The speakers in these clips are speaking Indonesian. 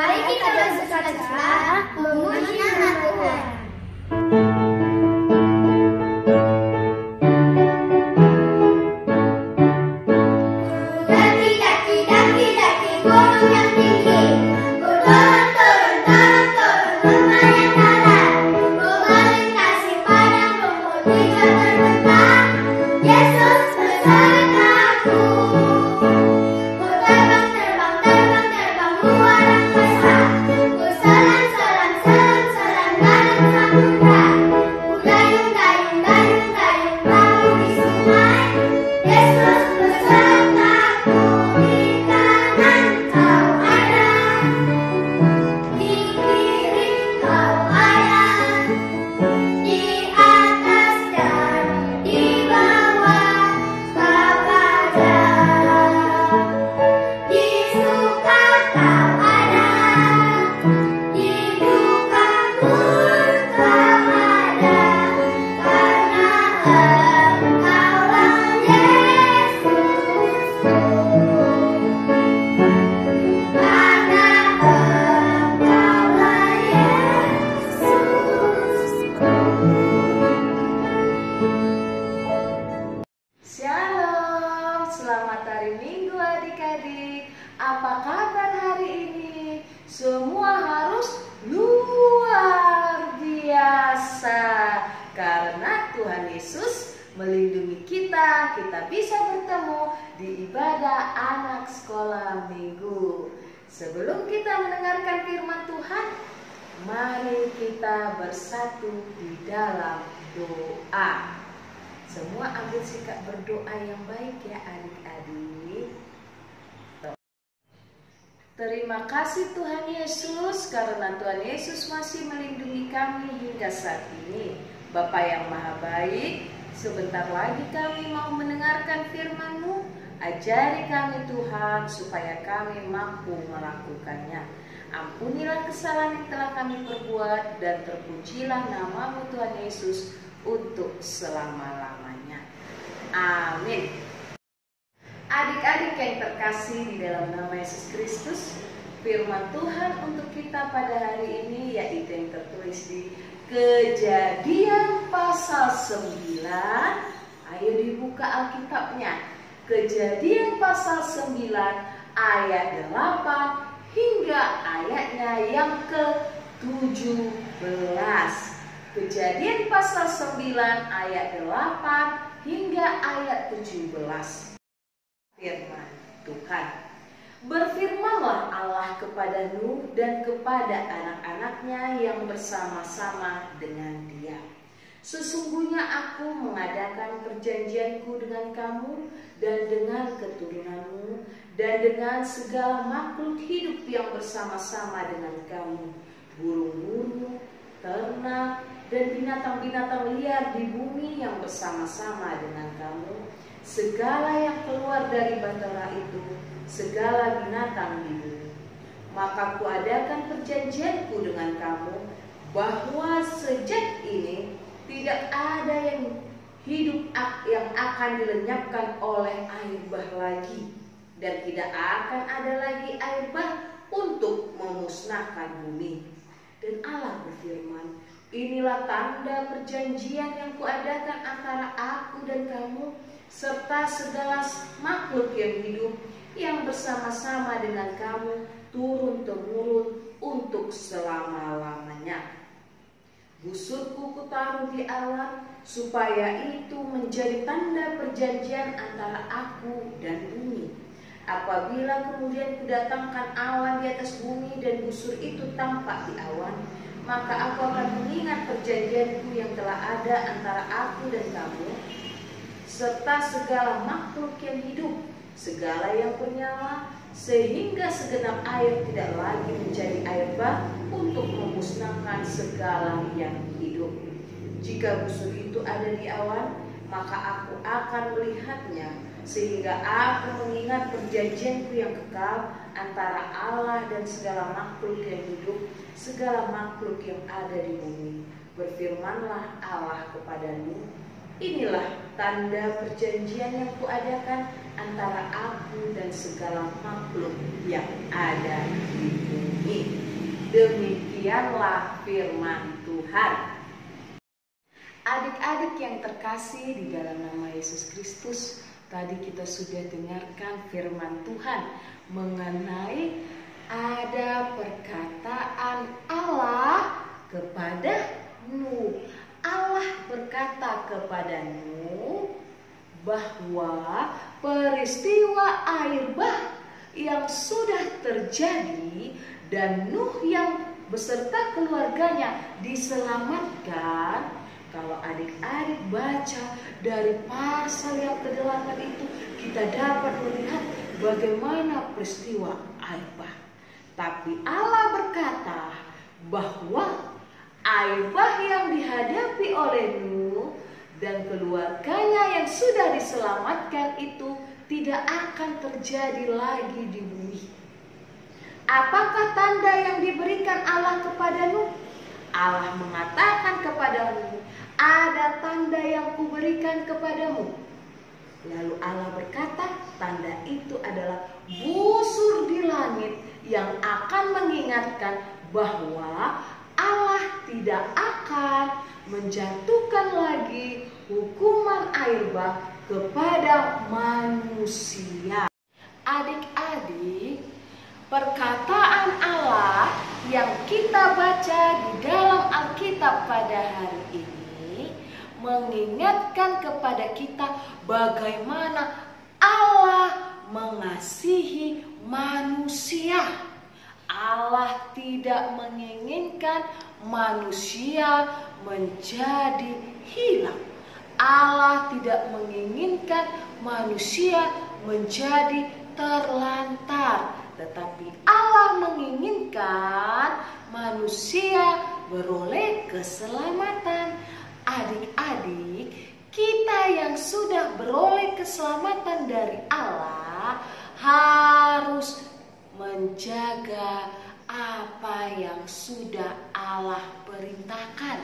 Mari kita bersuka-cita memuji nama Tuhan. Daki gunung yang tinggi, ku turun lembah yang dalam, ku melintasi padang rumput hijau terbentang. Yesus besertaku. Ku terbang luar angkasa, ku selam dalam samudra, ku gayung perahu di sungai. Yesus besertaku, di kanan kau ada, di kiri kau ada, di atas dan di bawah kau ada, di suka kau ada, di duka pun kau ada, karena Engkaulah Yesusku, karena Engkaulah Yesusku. Shalom, selamat hari Minggu adik-adik. Apa kabar hari ini? Semua harus luar biasa karena Tuhan Yesus melindungi kita. Kita bisa bertemu di ibadah anak sekolah minggu. Sebelum kita mendengarkan firman Tuhan, mari kita bersatu di dalam doa. Semua ambil sikap berdoa yang baik ya adik-adik. Terima kasih Tuhan Yesus karena Tuhan Yesus masih melindungi kami hingga saat ini. Bapa yang maha baik, sebentar lagi kami mau mendengarkan firman-Mu. Ajari kami Tuhan supaya kami mampu melakukannya. Ampunilah kesalahan yang telah kami perbuat dan terpujilah nama-Mu Tuhan Yesus untuk selama-lamanya. Amin. Adik-adik yang terkasih di dalam nama Yesus Kristus, firman Tuhan untuk kita pada hari ini yaitu yang tertulis di Kejadian pasal 9. Ayo dibuka Alkitabnya. Kejadian pasal 9 ayat 8 hingga ayatnya yang ke-17. Kejadian pasal 9 ayat 8 hingga ayat 17. Firman Tuhan. Berfirmanlah Allah kepada Nuh dan kepada anak-anaknya yang bersama-sama dengan dia. Sesungguhnya aku mengadakan perjanjianku dengan kamu dan dengan keturunanmu dan dengan segala makhluk hidup yang bersama-sama dengan kamu, burung-burung, ternak, dan binatang-binatang liar di bumi yang bersama-sama dengan kamu, segala yang keluar dari bahtera itu, segala binatang di bumi. Maka kuadakan perjanjianku dengan kamu, bahwa sejak ini tidak ada yang hidup yang akan dilenyapkan oleh air bah lagi, dan tidak akan ada lagi air bah untuk memusnahkan bumi. Dan Allah berfirman, inilah tanda perjanjian yang kuadakan antara aku dan kamu, serta segala makhluk yang hidup yang bersama-sama dengan kamu turun-temurun untuk selama-lamanya. Busurku kutaruh di awan, supaya itu menjadi tanda perjanjian antara aku dan bumi. Apabila kemudian kudatangkan awan di atas bumi dan busur itu tampak di awan, maka aku akan mengingat perjanjianku yang telah ada antara aku dan kamu, serta segala makhluk yang hidup, segala yang bernyawa, sehingga segenap air tidak lagi menjadi air bah untuk memusnahkan segala yang hidup. Jika busur itu ada di awan, maka aku akan melihatnya, sehingga aku mengingat perjanjianku yang kekal antara Allah dan segala makhluk yang hidup, segala makhluk yang ada di bumi. Berfirmanlah Allah kepadamu, inilah tanda perjanjian yang kuadakan antara aku dan segala makhluk yang ada di bumi. Demikianlah firman Tuhan. Adik-adik yang terkasih di dalam nama Yesus Kristus, tadi kita sudah dengarkan firman Tuhan mengenai ada perkataan Allah kepada Nuh. Allah berkata kepada Nuh bahwa peristiwa air bah yang sudah terjadi dan Nuh yang beserta keluarganya diselamatkan. Kalau adik-adik baca dari pasal yang ke-8 itu, kita dapat melihat bagaimana peristiwa air bah. Tapi Allah berkata bahwa air bah yang dihadapi oleh Nuh dan keluarganya yang sudah diselamatkan itu tidak akan terjadi lagi di bumi. Apakah tanda yang diberikan Allah kepada Nuh? Allah mengatakan kepada Nuh, ada tanda yang kuberikan kepadamu. Lalu Allah berkata, tanda itu adalah busur di langit yang akan mengingatkan bahwa Allah tidak akan menjatuhkan lagi hukuman air bah kepada manusia. Adik-adik, perkataan Allah yang kita baca di dalam Alkitab pada hari ini mengingatkan kepada kita bagaimana Allah mengasihi manusia. Allah tidak menginginkan manusia menjadi hilang. Allah tidak menginginkan manusia menjadi terlantar, tetapi Allah menginginkan manusia beroleh keselamatan. Adik-adik, kita yang sudah beroleh keselamatan dari Allah harus menjaga apa yang sudah Allah perintahkan.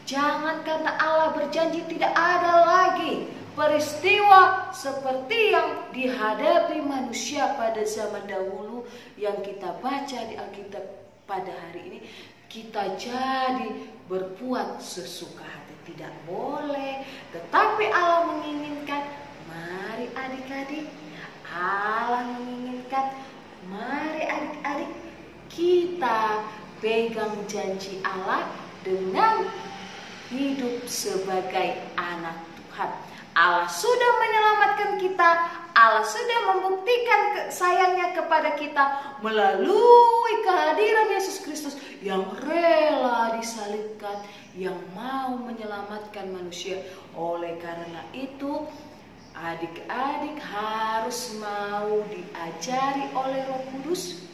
Jangan karena Allah berjanji tidak ada lagi peristiwa seperti yang dihadapi manusia pada zaman dahulu yang kita baca di Alkitab pada hari ini, kita jadi berbuat sesuka hati. Tidak boleh. Tetapi Allah menginginkan, mari adik-adik, Allah menginginkan, mari adik-adik, kita pegang janji Allah dengan hidup sebagai anak Tuhan. Allah sudah menyelamatkan kita. Allah sudah membuktikan sayangnya kepada kita melalui kehadiran Yesus Kristus yang rela disalibkan, yang mau menyelamatkan manusia. Oleh karena itu, adik-adik harus mau diajari oleh Roh Kudus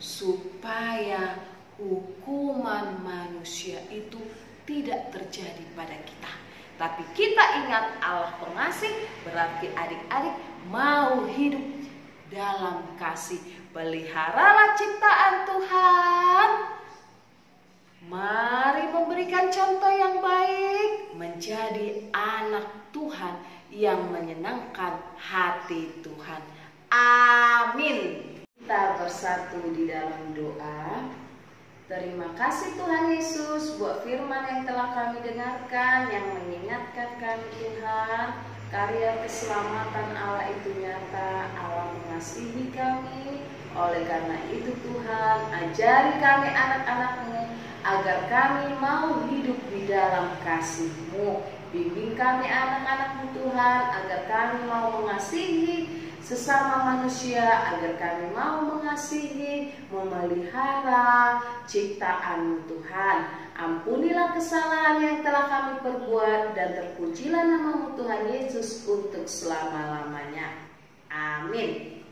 supaya hukuman manusia itu tidak terjadi pada kita. Tapi kita ingat Allah pengasih, berarti adik-adik mau hidup dalam kasih. Peliharalah ciptaan Tuhan. Mari memberikan contoh yang baik, menjadi anak Tuhan yang menyenangkan hati Tuhan. Amin. Kita bersatu di dalam doa. Terima kasih Tuhan Yesus buat firman yang telah kami dengarkan, yang mengingatkan kami Tuhan, karya keselamatan Allah itu nyata. Allah mengasihi kami. Oleh karena itu Tuhan, ajari kami anak-anak-Mu agar kami mau hidup di dalam kasih-Mu. Bimbing kami anak-anak-Mu Tuhan, agar kami mau mengasihi sesama manusia, agar kami mau mengasihi, memelihara ciptaan Tuhan. Ampunilah kesalahan yang telah kami perbuat, dan terpujilah nama-Mu Tuhan Yesus untuk selama-lamanya. Amin.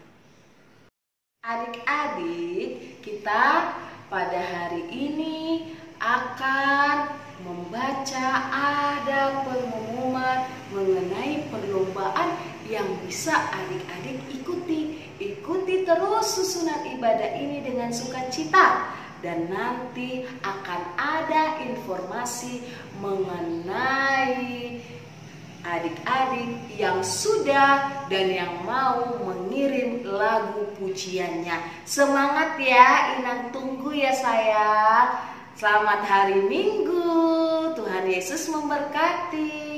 Adik-adik, kita pada hari ini akan membaca ada pengumuman mengenai perlombaan yang bisa adik-adik ikuti. Ikuti terus susunan ibadah ini dengan sukacita, dan nanti akan ada informasi mengenai adik-adik yang sudah dan yang mau mengirim lagu pujiannya. Semangat ya, Inang tunggu ya sayang. Selamat hari Minggu, Tuhan Yesus memberkati.